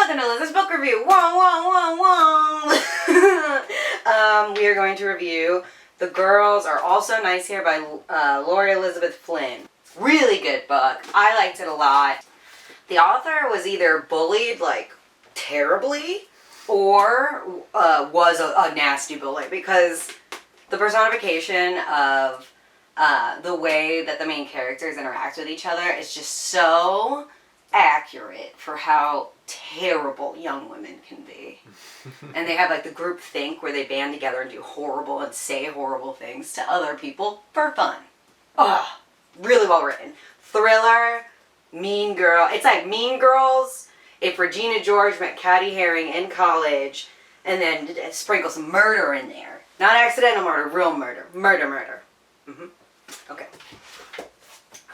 Welcome to Liz's book review. Wong, wong, wong, wong. We are going to review The Girls Are Also Nice Here by Laurie Elizabeth Flynn. Really good book. I liked it a lot. The author was either bullied, like, terribly, or was a nasty bully, because the personification of the way that the main characters interact with each other is just so accurate for how terrible young women can be. And they have like the group think where they band together and do horrible and say horrible things to other people for fun. Oh, really well written. Thriller, Mean Girl. It's like Mean Girls if Regina George met Caddy Herring in college and then sprinkle some murder in there. Not accidental murder, real murder. Murder. Okay.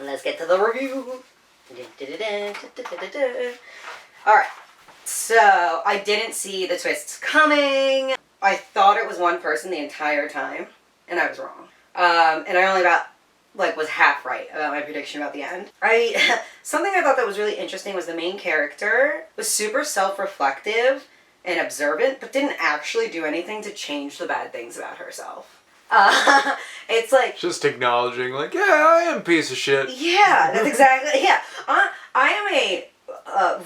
Let's get to the review. Alright, so I didn't see the twists coming. I thought it was one person the entire time, and I was wrong. And I only was half right about my prediction about the end. Something I thought that was really interesting was the main character was super self-reflective and observant, but didn't actually do anything to change the bad things about herself. It's like just acknowledging, like, yeah, I am a piece of shit. Yeah, that's exactly. Yeah, I am a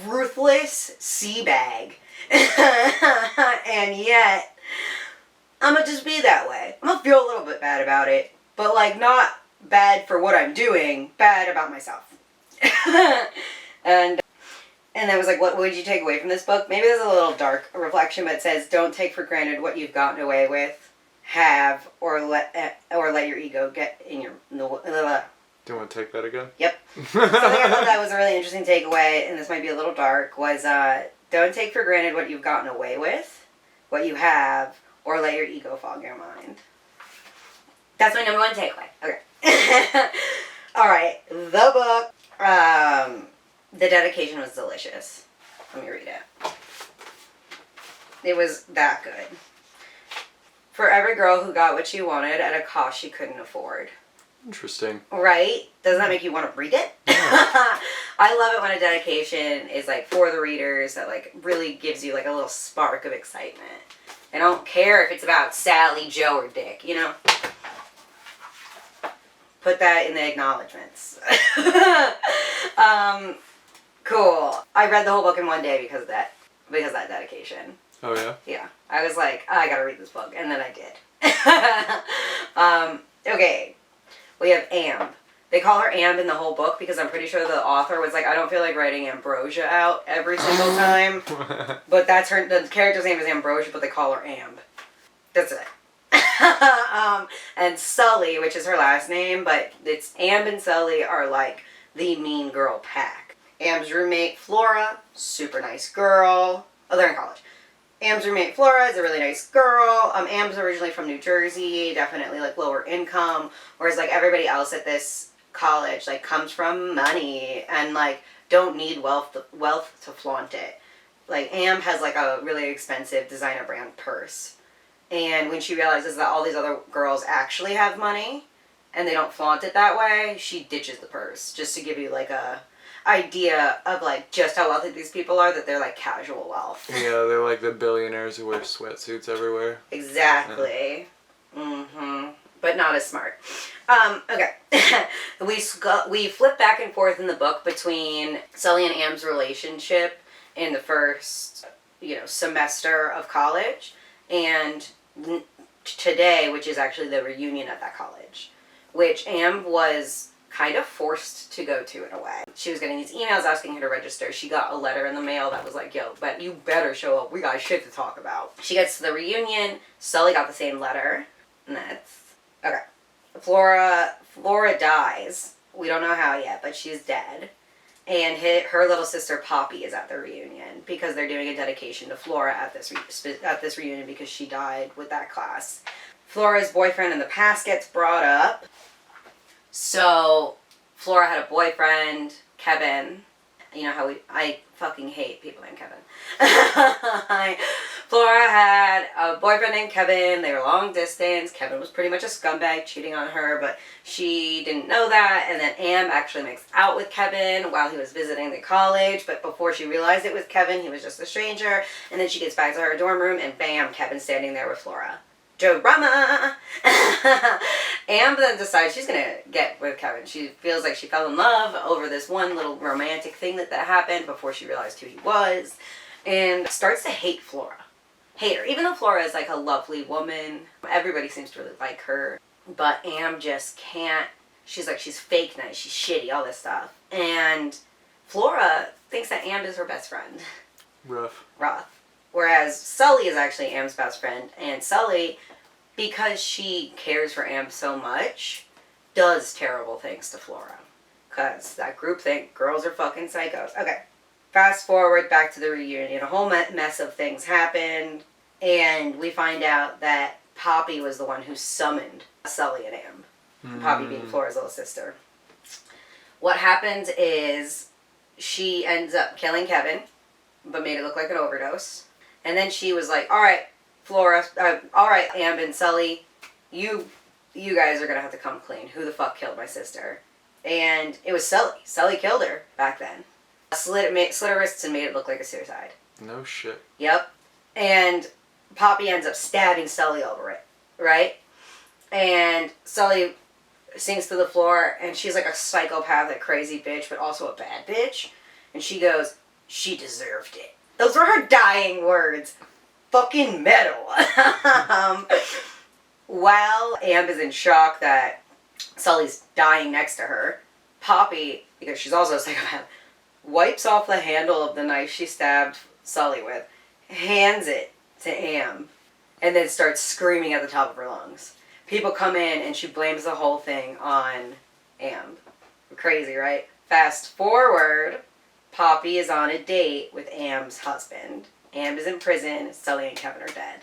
ruthless sea bag, and yet I'm gonna just be that way. I'm gonna feel a little bit bad about it, but like not bad for what I'm doing, bad about myself. and I was like, what would you take away from this book? Maybe there's a little dark reflection, but it says, "Don't take for granted what you've gotten away with. Have or let your ego get in your." Do you want to take that again? Yep. Something I thought that was a really interesting takeaway, and this might be a little dark, was don't take for granted what you've gotten away with, what you have, or let your ego fog your mind. That's my number one takeaway. Okay. All right. The book. The dedication was delicious. Let me read it. It was that good. For every girl who got what she wanted at a cost she couldn't afford. Interesting. Right? Doesn't that make you want to read it? Yeah. I love it when a dedication is like for the readers that like really gives you like a little spark of excitement. I don't care if it's about Sally, Joe, or Dick, you know? Put that in the acknowledgements. Cool. I read the whole book in one day because of that dedication. Oh, yeah? Yeah. I was like, I gotta read this book. And then I did. Okay. We have Amb. They call her Amb in the whole book because I'm pretty sure the author was like, I don't feel like writing Ambrosia out every single time. But that's her, the character's name is Ambrosia, but they call her Amb. That's it. And Sully, which is her last name, but it's Amb and Sully are like the mean girl pack. Amb's roommate, Flora, super nice girl. Oh, they're in college. Amb's roommate, Flora, is a really nice girl. Amb's originally from New Jersey, definitely like lower income, whereas like everybody else at this college like comes from money and like don't need wealth to flaunt it. Like Amb has like a really expensive designer brand purse, and when she realizes that all these other girls actually have money and they don't flaunt it that way, she ditches the purse, just to give you like a idea of like just how wealthy these people are, that they're like casual wealth. Yeah, they're like the billionaires who wear sweatsuits everywhere. Exactly. Yeah. But not as smart. Okay. We flip back and forth in the book between Sully and Amb's relationship in the first, semester of college, and today, which is actually the reunion at that college, which Amb was kind of forced to go to in a way. She was getting these emails asking her to register. She got a letter in the mail that was like, yo, but you better show up. We got shit to talk about. She gets to the reunion. Sully got the same letter. And that's... Okay. Flora dies. We don't know how yet, but she's dead. And her little sister Poppy is at the reunion because they're doing a dedication to Flora at this reunion because she died with that class. Flora's boyfriend in the past gets brought up. So, Flora had a boyfriend, Kevin. You know how I fucking hate people named Kevin. Flora had a boyfriend named Kevin. They were long distance. Kevin was pretty much a scumbag cheating on her, but she didn't know that. And then Am actually makes out with Kevin while he was visiting the college. But before she realized it was Kevin, he was just a stranger. And then she gets back to her dorm room and bam, Kevin's standing there with Flora. Drama! Am then decides she's gonna get with Kevin. She feels like she fell in love over this one little romantic thing that happened before she realized who he was. And starts to hate Flora. Hate her. Even though Flora is like a lovely woman, everybody seems to really like her. But Am just can't. She's like, she's fake nice, she's shitty, all this stuff. And Flora thinks that Am is her best friend. Rough. Whereas Sully is actually Am's best friend. And Sully, because she cares for Am so much, does terrible things to Flora. Because that group think girls are fucking psychos. Okay. Fast forward back to the reunion. A whole mess of things happened. And we find out that Poppy was the one who summoned Sully and Am. Poppy being Flora's little sister. What happens is she ends up killing Kevin, but made it look like an overdose. And then she was like, alright, Flora, alright, Am and Sully, you guys are gonna have to come clean. Who the fuck killed my sister? And it was Sully. Sully killed her back then. Slit her wrists and made it look like a suicide. No shit. Yep. And Poppy ends up stabbing Sully over it, right? And Sully sinks to the floor, and she's like a psychopathic, crazy bitch, but also a bad bitch. And she goes, she deserved it. Those were her dying words. Fucking metal. While Am is in shock that Sully's dying next to her, Poppy, because she's also a psychopath, wipes off the handle of the knife she stabbed Sully with, hands it to Am, and then starts screaming at the top of her lungs. People come in and she blames the whole thing on Am. Crazy, right? Fast forward, Poppy is on a date with Am's husband. Am is in prison, Sully and Kevin are dead.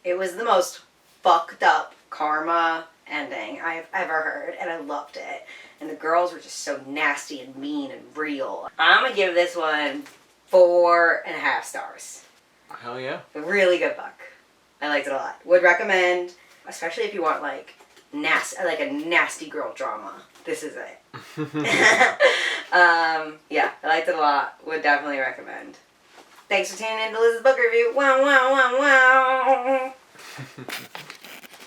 It was the most fucked up karma ending I've ever heard, and I loved it. And the girls were just so nasty and mean and real. I'm gonna give this one 4.5 stars. Hell yeah. A really good book. I liked it a lot. Would recommend, especially if you want like a nasty girl drama. This is it. Yeah, I liked it a lot. Would definitely recommend. Thanks for tuning in to Liz's book review. Wow, wow, wow, wow.